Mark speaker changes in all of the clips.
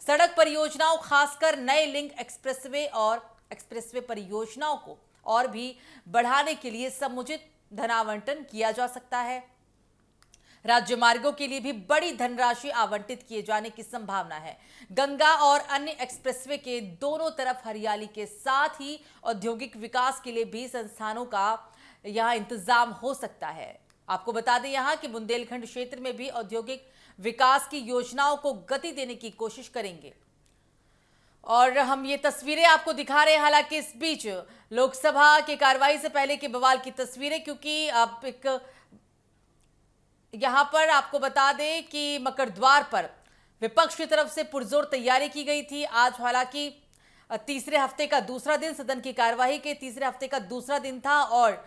Speaker 1: सड़क परियोजनाओं खासकर नए लिंक एक्सप्रेसवे और एक्सप्रेसवे परियोजनाओं को और भी बढ़ाने के लिए समुचित धनावंटन किया जा सकता है। राज्य मार्गों के लिए भी बड़ी धनराशि आवंटित किए जाने की संभावना है। गंगा और अन्य एक्सप्रेसवे के दोनों तरफ हरियाली के साथ ही औद्योगिक विकास के लिए भी संस्थानों का यहां इंतजाम हो सकता है। आपको बता दें यहां कि बुंदेलखंड क्षेत्र में भी औद्योगिक विकास की योजनाओं को गति देने की कोशिश करेंगे। और हम ये तस्वीरें आपको दिखा रहे हैं, हालांकि इस बीच लोकसभा की कार्रवाई से पहले के बवाल की तस्वीरें, क्योंकि अब एक यहां पर आपको बता दें कि मकर द्वार पर विपक्ष की तरफ से पुरजोर तैयारी की गई थी। आज हालांकि तीसरे हफ्ते का दूसरा दिन, सदन की कार्यवाही के तीसरे हफ्ते का दूसरा दिन था और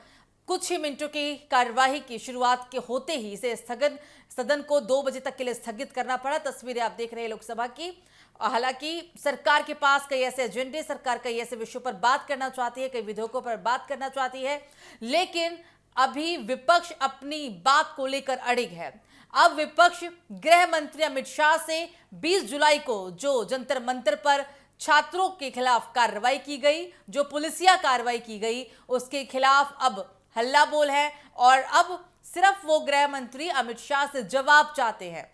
Speaker 1: कुछ ही मिनटों की कार्यवाही की शुरुआत के होते ही इसे सदन को 2 बजे तक के लिए स्थगित करना पड़ा। तस्वीरें आप देख रहे हैं लोकसभा की। हालांकि सरकार के पास कई ऐसे एजेंडे, सरकार कई ऐसे विषयों पर बात करना चाहती है, कई विधेयकों पर बात करना चाहती है, लेकिन अभी विपक्ष अपनी बात को लेकर अड़िग है। अब विपक्ष गृह मंत्री अमित शाह से 20 जुलाई को जो जंतर मंतर पर छात्रों के खिलाफ कार्रवाई की गई, जो पुलिसिया कार्रवाई की गई, उसके खिलाफ अब हल्ला बोल है और अब सिर्फ वो गृह मंत्री अमित शाह से जवाब चाहते हैं।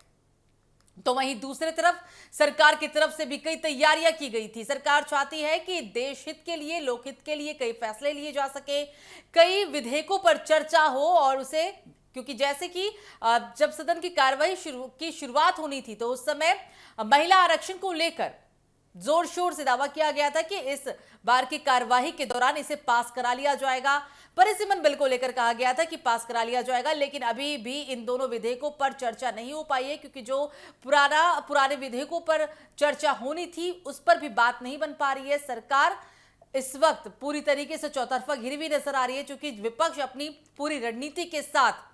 Speaker 1: तो वहीं दूसरी तरफ सरकार की तरफ से भी कई तैयारियां की गई थी। सरकार चाहती है कि देश हित के लिए, लोकहित के लिए कई फैसले लिए जा सके, कई विधेयकों पर चर्चा हो और उसे, क्योंकि जैसे कि जब सदन की कार्यवाही की शुरुआत होनी थी तो उस समय महिला आरक्षण को लेकर जोर शोर से दावा किया गया था कि इस बार की कार्यवाही के दौरान इसे पास करा लिया जाएगा। परिसीमन बिल को लेकर कहा गया था कि पास करा लिया जाएगा, लेकिन अभी भी इन दोनों विधेयकों पर चर्चा नहीं हो पाई है, क्योंकि जो पुराने विधेयकों पर चर्चा होनी थी उस पर भी बात नहीं बन पा रही है। सरकार इस वक्त पूरी तरीके से चौतरफा घिरी हुई नजर आ रही है, क्योंकि विपक्ष अपनी पूरी रणनीति के साथ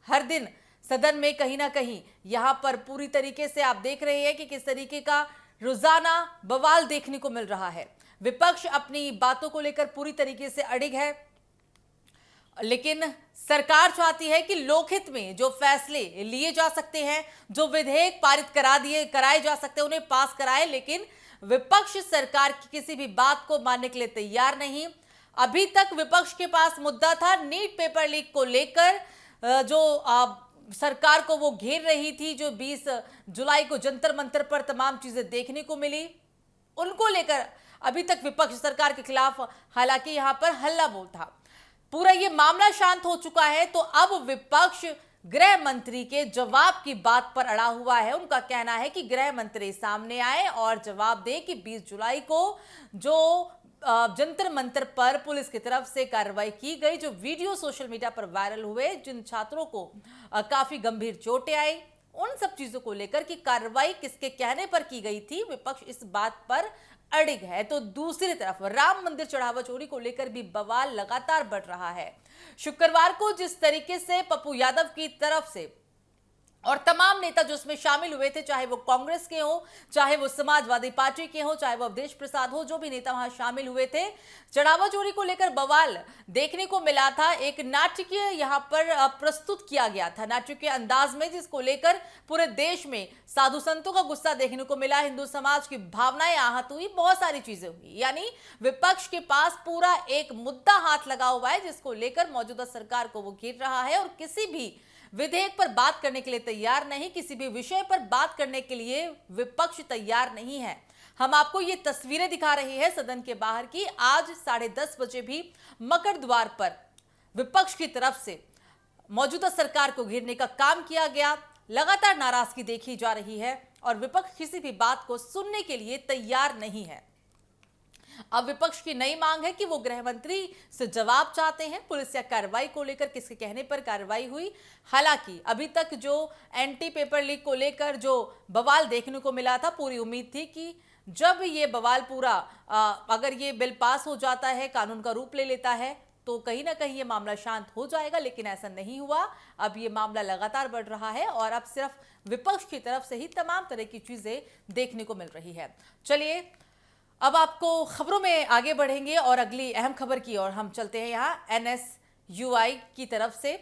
Speaker 1: हर दिन सदन में कहीं ना कहीं यहां पर पूरी तरीके से आप देख रहे हैं कि किस तरीके का रोजाना बवाल देखने को मिल रहा है। विपक्ष अपनी बातों को लेकर पूरी तरीके से अड़िग है, लेकिन सरकार चाहती है कि लोकहित में जो फैसले लिए जा सकते हैं, जो विधेयक पारित कराए जा सकते हैं, उन्हें पास कराए, लेकिन विपक्ष सरकार की किसी भी बात को मानने के लिए तैयार नहीं। अभी तक विपक्ष के पास मुद्दा था नीट पेपर लीक को लेकर, जो सरकार को वो घेर रही थी, जो 20 जुलाई को जंतर मंतर पर तमाम चीजें देखने को मिली, उनको लेकर अभी तक विपक्ष सरकार के खिलाफ हालांकि यहां पर हल्ला बोल था। पूरा ये मामला शांत हो चुका है, तो अब विपक्ष गृह मंत्री के जवाब की बात पर अड़ा हुआ है। उनका कहना है कि गृह मंत्री सामने आए और जवाब दे कि 20 जुलाई को जो जंतर मंतर पर पुलिस की तरफ से कार्रवाई की गई, जो वीडियो सोशल मीडिया पर वायरल हुए, जिन छात्रों को काफी गंभीर चोटें आई, उन सब चीजों को लेकर कि कार्रवाई किसके कहने पर की गई थी, विपक्ष इस बात पर अड़िग है। तो दूसरी तरफ राम मंदिर चढ़ावा चोरी को लेकर भी बवाल लगातार बढ़ रहा है। शुक्रवार को जिस तरीके से पप्पू यादव की तरफ से और तमाम नेता जो उसमें शामिल हुए थे, चाहे वो कांग्रेस के हो, चाहे वो समाजवादी पार्टी के हो, चाहे वो अवधेश प्रसाद हो, जो भी नेता वहां शामिल हुए थे, चढ़ावा चोरी को लेकर बवाल देखने को मिला था। एक नाटकीय यहां पर प्रस्तुत किया गया था, नाटकीय अंदाज में, जिसको लेकर पूरे देश में साधु संतों का गुस्सा देखने को मिला, हिंदू समाज की भावनाएं आहत हुई, बहुत सारी चीजें हुई। यानी विपक्ष के पास पूरा एक मुद्दा हाथ लगा हुआ है, जिसको लेकर मौजूदा सरकार को वो घेर रहा है और किसी भी विधेयक पर बात करने के लिए तैयार नहीं, किसी भी विषय पर बात करने के लिए विपक्ष तैयार नहीं है। हम आपको ये तस्वीरें दिखा रहे हैं सदन के बाहर की। आज 10:30 बजे भी मकर द्वार पर विपक्ष की तरफ से मौजूदा सरकार को घेरने का काम किया गया। लगातार नाराजगी देखी जा रही है और विपक्ष किसी भी बात को सुनने के लिए तैयार नहीं है। अब विपक्ष की नई मांग है कि वो गृह मंत्री से जवाब चाहते हैं। पुलिस या कार्रवाई को लेकर किसके कहने पर कार्रवाई हुई। हालांकि अभी तक जो एंटी पेपर लीक को लेकर जो बवाल देखने को मिला था, पूरी उम्मीद थी कि जब ये बवाल पूरा अगर ये बिल पास हो जाता है, कानून का रूप ले लेता है, तो कहीं ना कहीं ये मामला शांत हो जाएगा, लेकिन ऐसा नहीं हुआ। अब ये मामला लगातार बढ़ रहा है और अब सिर्फ विपक्ष की तरफ से ही तमाम तरह की चीजें देखने को मिल रही है। चलिए अब आपको खबरों में आगे बढ़ेंगे और अगली अहम खबर की ओर हम चलते हैं। यहाँ NSUI की तरफ से